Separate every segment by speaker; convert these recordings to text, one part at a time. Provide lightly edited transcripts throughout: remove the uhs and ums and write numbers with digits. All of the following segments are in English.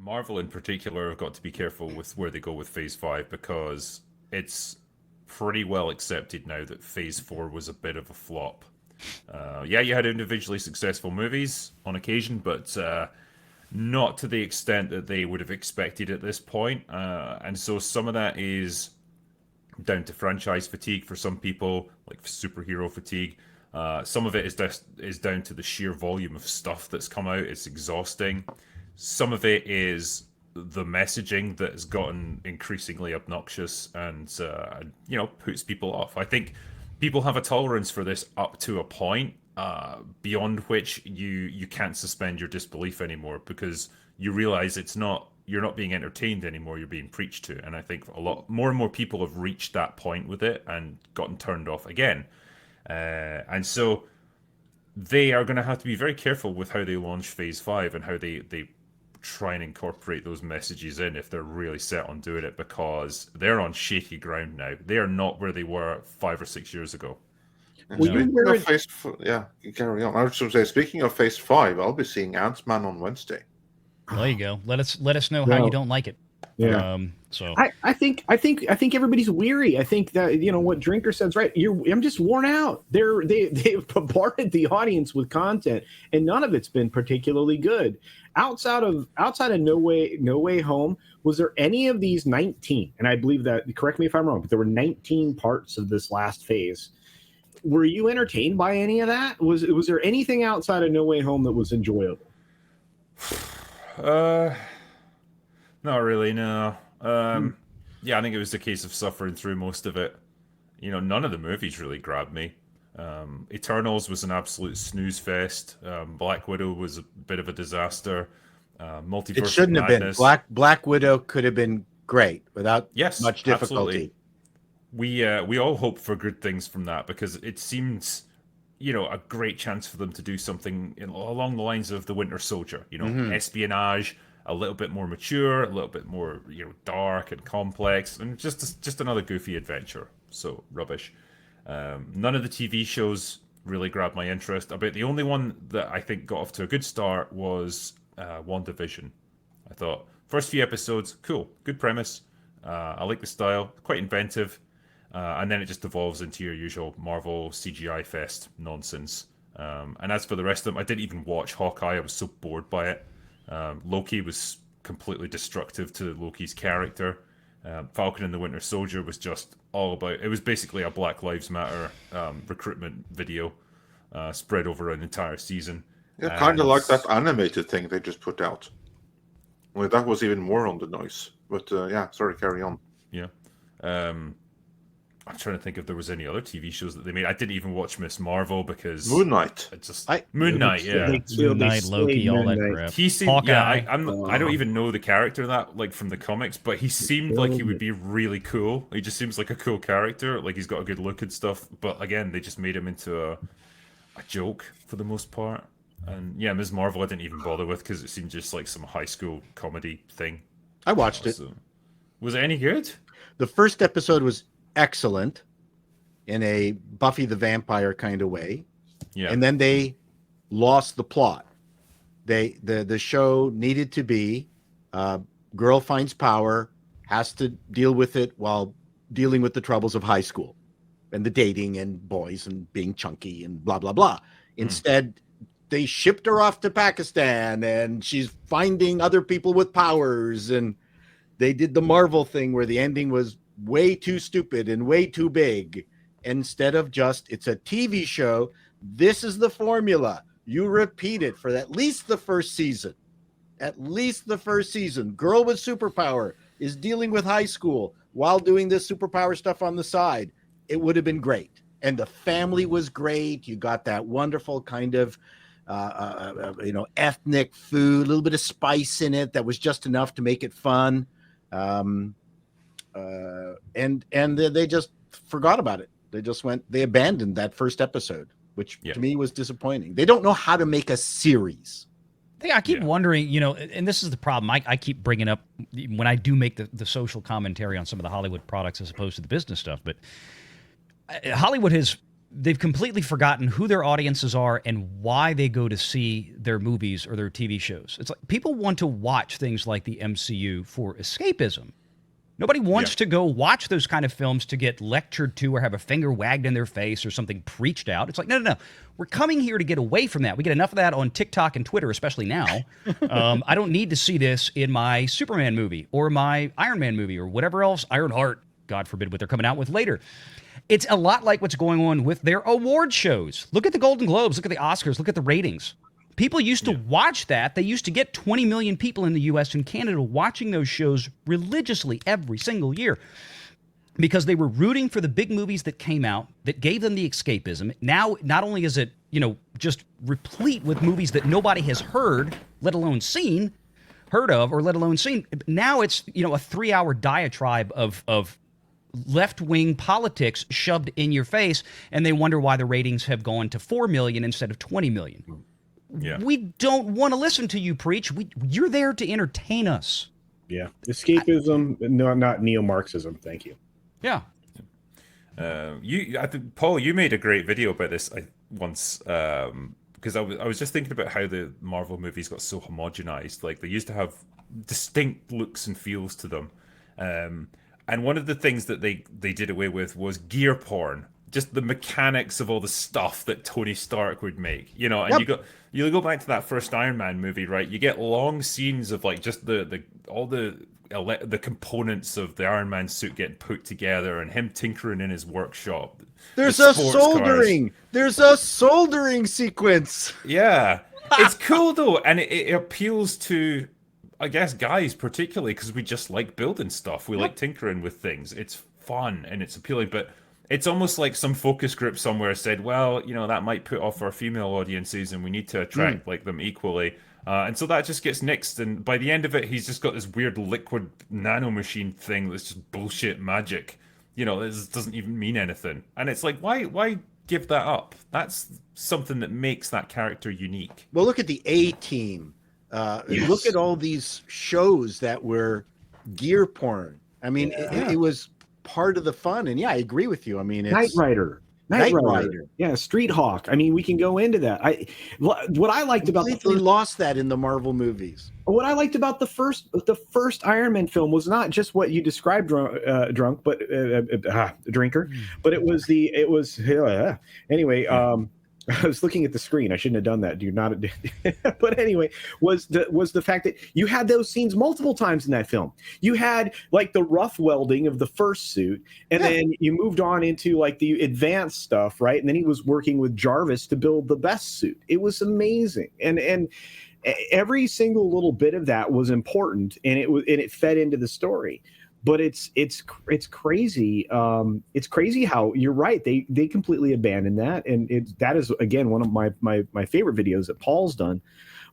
Speaker 1: Marvel in particular have got to be careful with where they go with Phase 5 because it's pretty well accepted now that Phase 4 was a bit of a flop. Yeah, you had individually successful movies on occasion, but not to the extent that they would have expected at this point. And so some of that is down to franchise fatigue for some people, like superhero fatigue. Some of it is down to the sheer volume of stuff that's come out. It's exhausting. Some of it is the messaging that has gotten increasingly obnoxious and puts people off. I think people have a tolerance for this up to a point, beyond which you can't suspend your disbelief anymore because you realize you're not being entertained anymore, you're being preached to. And I think a lot more and more people have reached that point with it and gotten turned off again. And so they are going to have to be very careful with how they launch Phase 5 and how they try and incorporate those messages in if they're really set on doing it, because they're on shaky ground now. They are not where they were 5 or 6 years ago.
Speaker 2: Yeah, you carry on. I was going to say, speaking of Phase 5, I'll be seeing Ant-Man on Wednesday.
Speaker 3: There you go. Let us know how you don't like it.
Speaker 4: Yeah.
Speaker 3: So
Speaker 4: I think everybody's weary. I think that what Drinker said's right. I'm just worn out. They've bombarded the audience with content, and none of it's been particularly good. Outside of No Way Home, was there any of these 19? And I believe that. Correct me if I'm wrong, but there were 19 parts of this last phase. Were you entertained by any of that? Was there anything outside of No Way Home that was enjoyable?
Speaker 1: Not really, no. Yeah, I think it was a case of suffering through most of it. None of the movies really grabbed me. Eternals was an absolute snooze fest. Black Widow was a bit of a disaster. Multiverse
Speaker 5: It shouldn't have been. Black Widow could have been great without much difficulty.
Speaker 1: Absolutely. We all hope for good things from that because it seems a great chance for them to do something along the lines of The Winter Soldier. Espionage, a little bit more mature, a little bit more dark and complex, and just another goofy adventure. So rubbish. None of the TV shows really grabbed my interest. About the only one that I think got off to a good start was WandaVision. I thought first few episodes, cool, good premise. I like the style, quite inventive. And then it just devolves into your usual Marvel CGI fest nonsense. And as for the rest of them, I didn't even watch Hawkeye. I was so bored by it. Loki was completely destructive to Loki's character. Falcon and the Winter Soldier was just all about... It was basically a Black Lives Matter recruitment video spread over an entire season.
Speaker 2: Yeah, kind of like that animated thing they just put out. Well, that was even more on the nose. But yeah, sorry, carry on.
Speaker 1: Yeah. I'm trying to think if there was any other TV shows that they made. I didn't even watch Miss Marvel because
Speaker 2: Moon Knight.
Speaker 1: Moon Knight, yeah.
Speaker 3: Moon Knight, Loki, all that crap.
Speaker 1: He seemed, Hawkeye. I don't even know the character of that, like from the comics, but he seemed like he would be really cool. He just seems like a cool character. Like he's got a good look and stuff. But again, they just made him into a joke for the most part. And yeah, Ms. Marvel I didn't even bother with because it seemed just like some high school comedy thing.
Speaker 5: I watched it.
Speaker 1: Was it any good?
Speaker 5: The first episode was excellent in a Buffy the Vampire kind of way.
Speaker 1: Yeah.
Speaker 5: And then they lost the plot. The show needed to be girl finds power, has to deal with it while dealing with the troubles of high school and the dating and boys and being chunky and blah, blah, blah. Instead, they shipped her off to Pakistan and she's finding other people with powers. And they did the Marvel thing where the ending was way too stupid and way too big. Instead of just, it's a TV show. This is the formula. You repeat it for at least the first season. At least the first season. Girl with superpower is dealing with high school while doing this superpower stuff on the side. It would have been great. And the family was great. You got that wonderful kind of, ethnic food, a little bit of spice in it that was just enough to make it fun. And they just forgot about it. They abandoned that first episode, which to me was disappointing. They don't know how to make a series.
Speaker 3: I keep wondering, and this is the problem. I keep bringing up when I do make the social commentary on some of the Hollywood products as opposed to the business stuff. But Hollywood has they've completely forgotten who their audiences are and why they go to see their movies or their TV shows. It's like people want to watch things like the MCU for escapism. Nobody wants to go watch those kind of films to get lectured to or have a finger wagged in their face or something preached out. It's like, no. We're coming here to get away from that. We get enough of that on TikTok and Twitter, especially now. I don't need to see this in my Superman movie or my Iron Man movie or whatever else, Ironheart, God forbid, what they're coming out with later. It's a lot like what's going on with their award shows. Look at the Golden Globes, look at the Oscars, look at the ratings. People used to watch that. They used to get 20 million people in the U.S. and Canada watching those shows religiously every single year because they were rooting for the big movies that came out that gave them the escapism. Now, not only is it, just replete with movies that nobody has heard, let alone heard of, or let alone seen. Now it's, a 3-hour diatribe of left-wing politics shoved in your face, and they wonder why the ratings have gone to 4 million instead of 20 million.
Speaker 1: Yeah.
Speaker 3: We don't want to listen to you preach. You're there to entertain us.
Speaker 4: Yeah. Escapism, no, not neo-Marxism. Thank you.
Speaker 3: Yeah.
Speaker 1: I think, Paul, you made a great video about this once, because I was just thinking about how the Marvel movies got so homogenized. Like, they used to have distinct looks and feels to them. And one of the things that they did away with was gear porn. Just the mechanics of all the stuff that Tony Stark would make, and you go back to that first Iron Man movie, right? You get long scenes of like just all the components of the Iron Man suit getting put together and him tinkering in his workshop.
Speaker 5: There's a soldering sequence.
Speaker 1: Yeah, it's cool though, and it appeals to, I guess, guys particularly because we just like building stuff. We like tinkering with things. It's fun and it's appealing, but it's almost like some focus group somewhere said, well, that might put off our female audiences and we need to attract like them equally. And so that just gets nixed. And by the end of it, he's just got this weird liquid nanomachine thing that's just bullshit magic. This doesn't even mean anything. And it's like, why give that up? That's something that makes that character unique.
Speaker 5: Well, look at the A-Team. Look at all these shows that were gear porn. I mean, it was part of the fun, and I agree with you. I mean, it's
Speaker 4: Knight Rider. Yeah, Street Hawk. I mean, we can go into that. What I liked about
Speaker 5: lost that in the Marvel movies.
Speaker 4: What I liked about the first Iron Man film was not just what you described, drunk, but drinker, but it was anyway. I was looking at the screen. I shouldn't have done that. But anyway, was the fact that you had those scenes multiple times in that film. You had like the rough welding of the first suit, and then you moved on into like the advanced stuff, right? And then he was working with Jarvis to build the best suit. It was amazing, and every single little bit of that was important, and it fed into the story. But it's crazy. It's crazy how you're right. They completely abandoned that, and that is again one of my favorite videos that Paul's done.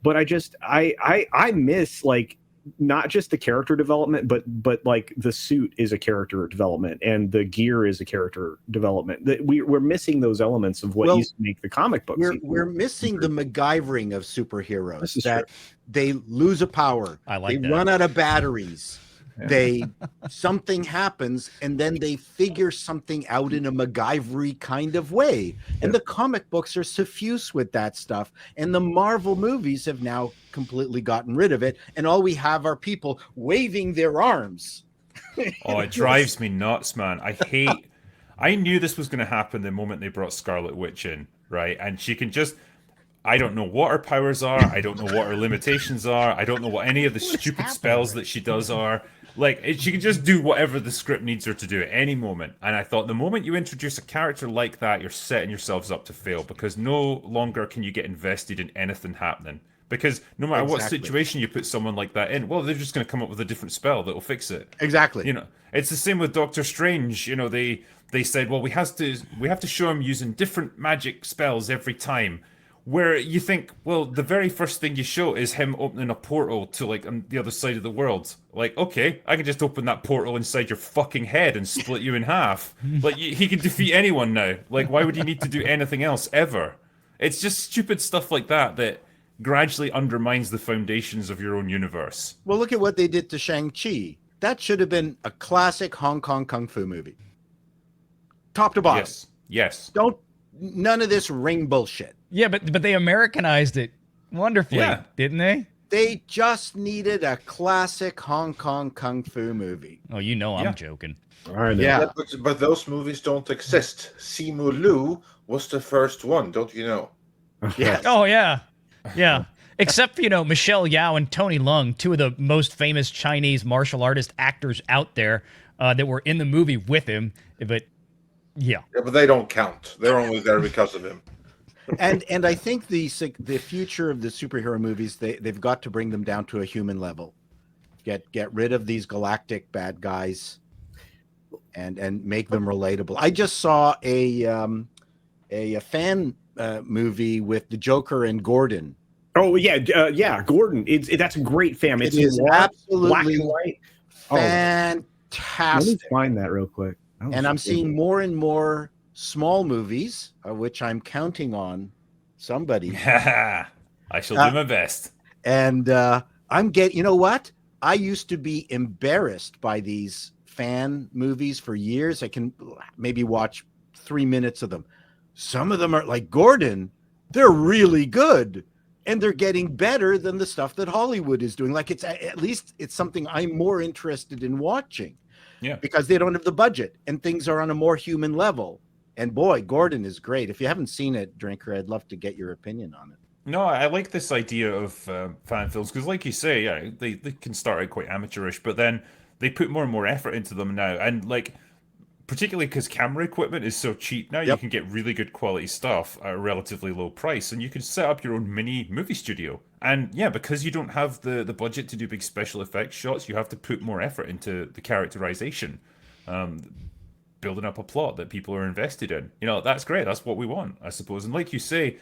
Speaker 4: But I miss like not just the character development, but like the suit is a character development and the gear is a character development. That we're missing those elements of what used to make the comic books.
Speaker 5: We're missing the MacGyvering of superheroes. That they lose a power. They run out of batteries. Something happens and then they figure something out in a MacGyvery kind of way. And the comic books are suffused with that stuff. And the Marvel movies have now completely gotten rid of it. And all we have are people waving their arms.
Speaker 1: Oh, it drives me nuts, man. I knew this was going to happen the moment they brought Scarlet Witch in, right? And she can just, I don't know what her powers are. I don't know what her limitations are. I don't know what any of the stupid spells that she does are. Like, she can just do whatever the script needs her to do at any moment. And I thought the moment you introduce a character like that, you're setting yourselves up to fail because no longer can you get invested in anything happening. Because no matter what situation you put someone like that in, well, they're just going to come up with a different spell that will fix it.
Speaker 5: Exactly.
Speaker 1: It's the same with Doctor Strange. They said, well, we have to show him using different magic spells every time. Where you think, well, the very first thing you show is him opening a portal to like on the other side of the world. Like, okay, I can just open that portal inside your fucking head and split you in half. Like, he can defeat anyone now. Like, why would he need to do anything else ever? It's just stupid stuff like that gradually undermines the foundations of your own universe.
Speaker 5: Well, look at what they did to Shang-Chi. That should have been a classic Hong Kong Kung Fu movie. Top to bottom.
Speaker 1: Yes.
Speaker 5: none of this ring bullshit.
Speaker 3: Yeah, but they Americanized it wonderfully,
Speaker 1: Yeah.
Speaker 3: didn't they?
Speaker 5: They just needed a classic Hong Kong kung fu movie.
Speaker 3: Oh, you know I'm
Speaker 1: Yeah.
Speaker 3: joking.
Speaker 4: I know.
Speaker 5: Yeah.
Speaker 2: But those movies don't exist. Simu Liu was the first one, don't you know?
Speaker 5: Yes.
Speaker 3: Oh yeah, yeah. Except for, Michelle Yao and Tony Leung, two of the most famous Chinese martial artist actors out there that were in the movie with him. But yeah,
Speaker 2: Yeah, but they don't count. They're only there because of him.
Speaker 5: And I think the future of the superhero movies, they've got to bring them down to a human level. Get rid of these galactic bad guys and make them relatable. I just saw a fan movie with the Joker and Gordon.
Speaker 4: Oh yeah, Gordon. That's a great fam. It's
Speaker 5: It is
Speaker 4: black
Speaker 5: absolutely
Speaker 4: and white. Let me
Speaker 5: fantastic.
Speaker 4: find that real quick.
Speaker 5: And I'm seeing more and more small movies, which I'm counting on somebody.
Speaker 1: I shall do my best.
Speaker 5: And you know what? I used to be embarrassed by these fan movies for years. I can maybe watch 3 minutes of them. Some of them are like Gordon. They're really good. And they're getting better than the stuff that Hollywood is doing. Like at least it's something I'm more interested in watching.
Speaker 1: Yeah.
Speaker 5: Because they don't have the budget and things are on a more human level. And boy, Gordon is great. If you haven't seen it, Drinker, I'd love to get your opinion on it.
Speaker 1: No, I like this idea of fan films because, like you say, yeah, they can start out quite amateurish, but then they put more and more effort into them now, and particularly because camera equipment is so cheap now, you can get really good quality stuff at a relatively low price, and you can set up your own mini movie studio. And yeah, because you don't have the budget to do big special effects shots, you have to put more effort into the characterization, building up a plot that people are invested in. That's great. That's what we want, I suppose. And like you say,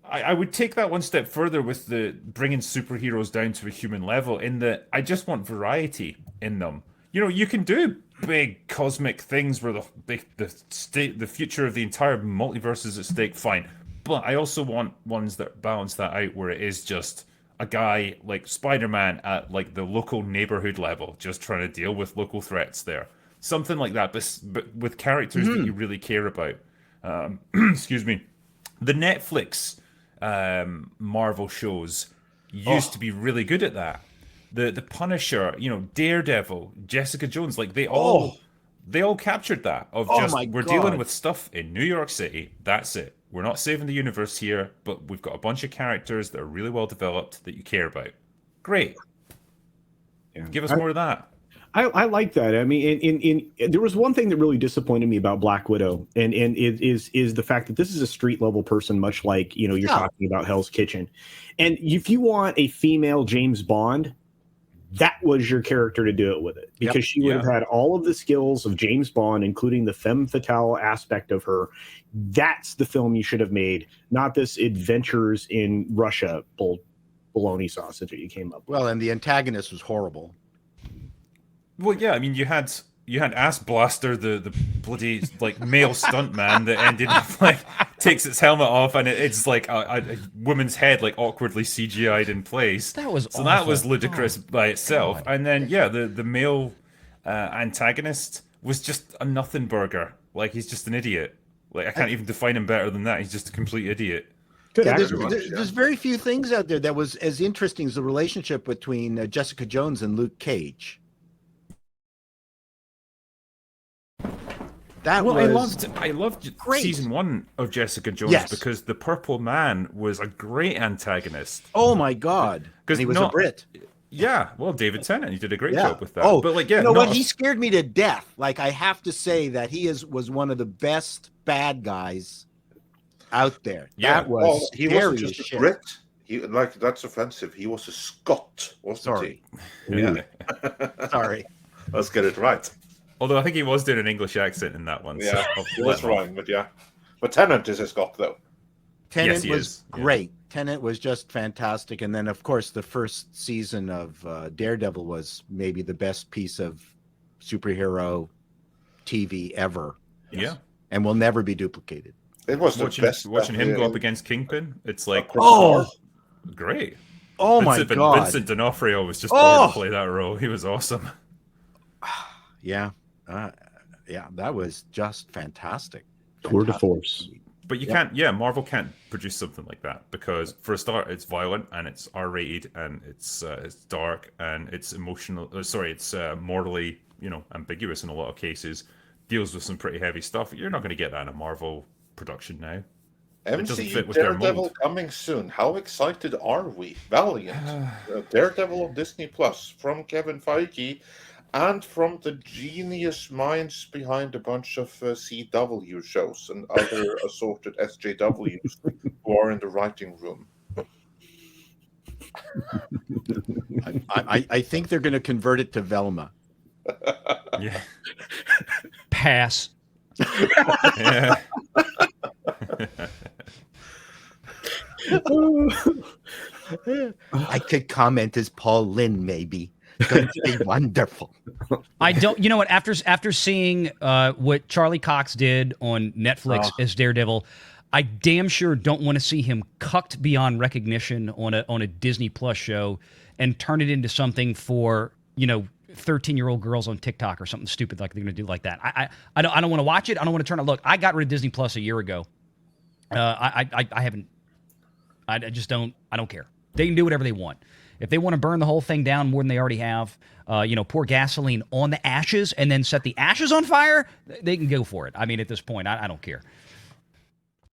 Speaker 1: I would take that one step further with the bringing superheroes down to a human level, in that I just want variety in them. You can do big cosmic things where the future of the entire multiverse is at stake, fine. But I also want ones that balance that out, where it is just a guy like Spider-Man at the local neighborhood level, just trying to deal with local threats there. Something like that, but with characters that you really care about. Excuse me. The Netflix Marvel shows used to be really good at that. The Punisher, Daredevil, Jessica Jones, they all captured that of we're dealing with stuff in New York City. That's it. We're not saving the universe here, but we've got a bunch of characters that are really well developed that you care about. Great.
Speaker 4: Yeah.
Speaker 1: Give us more of that.
Speaker 4: I like that. I mean, there was one thing that really disappointed me about Black Widow, and it is the fact that this is a street level person, much like you're talking about Hell's Kitchen. And if you want a female James Bond, that was your character to do it with it, because she would have had all of the skills of James Bond, including the femme fatale aspect of her. That's the film you should have made, not this adventures in Russia bologna sausage that you came up with.
Speaker 5: Well, and the antagonist was horrible.
Speaker 1: Well, yeah, I mean, you had Ass Blaster, the bloody male stuntman that ended up takes its helmet off, and it's a woman's head awkwardly CGI'd in place.
Speaker 3: That was
Speaker 1: so awful. That was ludicrous by itself.
Speaker 3: God.
Speaker 1: And then the male antagonist was just a nothing burger. He's just an idiot. I can't even define him better than that. He's just a complete idiot.
Speaker 5: There's very few things out there that was as interesting as the relationship between Jessica Jones and Luke Cage.
Speaker 1: I loved
Speaker 5: great.
Speaker 1: season 1 of Jessica Jones because the Purple Man was a great antagonist.
Speaker 5: Oh my God! Because he was a Brit.
Speaker 1: Yeah, well, David Tennant, he did a great job with that.
Speaker 5: Oh,
Speaker 1: but
Speaker 5: you know what? He scared me to death. I have to say that he was one of the best bad guys out there.
Speaker 1: Yeah,
Speaker 5: that was
Speaker 2: he wasn't just a Brit. He that's offensive. He was a Scot, wasn't he?
Speaker 5: Yeah. Sorry.
Speaker 2: Let's get it right.
Speaker 1: Although I think he was doing an English accent in that one.
Speaker 2: Yeah,
Speaker 1: so
Speaker 2: that's wrong, but yeah. But Tennant is a Scot, though.
Speaker 5: Tennant was great. Tennant was just fantastic. And then, of course, the first season of Daredevil was maybe the best piece of superhero TV ever.
Speaker 1: Yeah.
Speaker 5: And will never be duplicated.
Speaker 2: It was
Speaker 1: watching him go up against Kingpin. It's great.
Speaker 5: Oh, my God.
Speaker 1: Vincent D'Onofrio was just born to play that role. He was awesome.
Speaker 5: Yeah. That was just fantastic.
Speaker 4: Tour de force.
Speaker 1: But you can't, Marvel can't produce something like that because, for a start, it's violent and it's R-rated and it's dark and it's emotional. It's morally, ambiguous in a lot of cases. Deals with some pretty heavy stuff. You're not going to get that in a Marvel production now. It doesn't fit
Speaker 2: MCU
Speaker 1: with their
Speaker 2: Daredevil
Speaker 1: mold.
Speaker 2: coming soon. How excited are we? Valiant, Daredevil on Disney Plus from Kevin Feige, and from the genius minds behind a bunch of CW shows and other assorted SJWs who are in the writing room.
Speaker 5: I think they're going to convert it to Velma.
Speaker 1: Yeah.
Speaker 3: Pass.
Speaker 1: Yeah.
Speaker 5: I could comment as Paul Lynn, maybe. Going to be wonderful.
Speaker 3: I don't. You know what? After seeing what Charlie Cox did on Netflix as Daredevil, I damn sure don't want to see him cucked beyond recognition on a Disney Plus show and turn it into something for 13-year-old girls on TikTok or something stupid like they're going to do like that. I don't want to watch it. I don't want to turn it. Look, I got rid of Disney Plus a year ago. I haven't. I just don't. I don't care. They can do whatever they want. If they want to burn the whole thing down more than they already have, pour gasoline on the ashes and then set the ashes on fire, they can go for it. I mean, at this point, I don't care.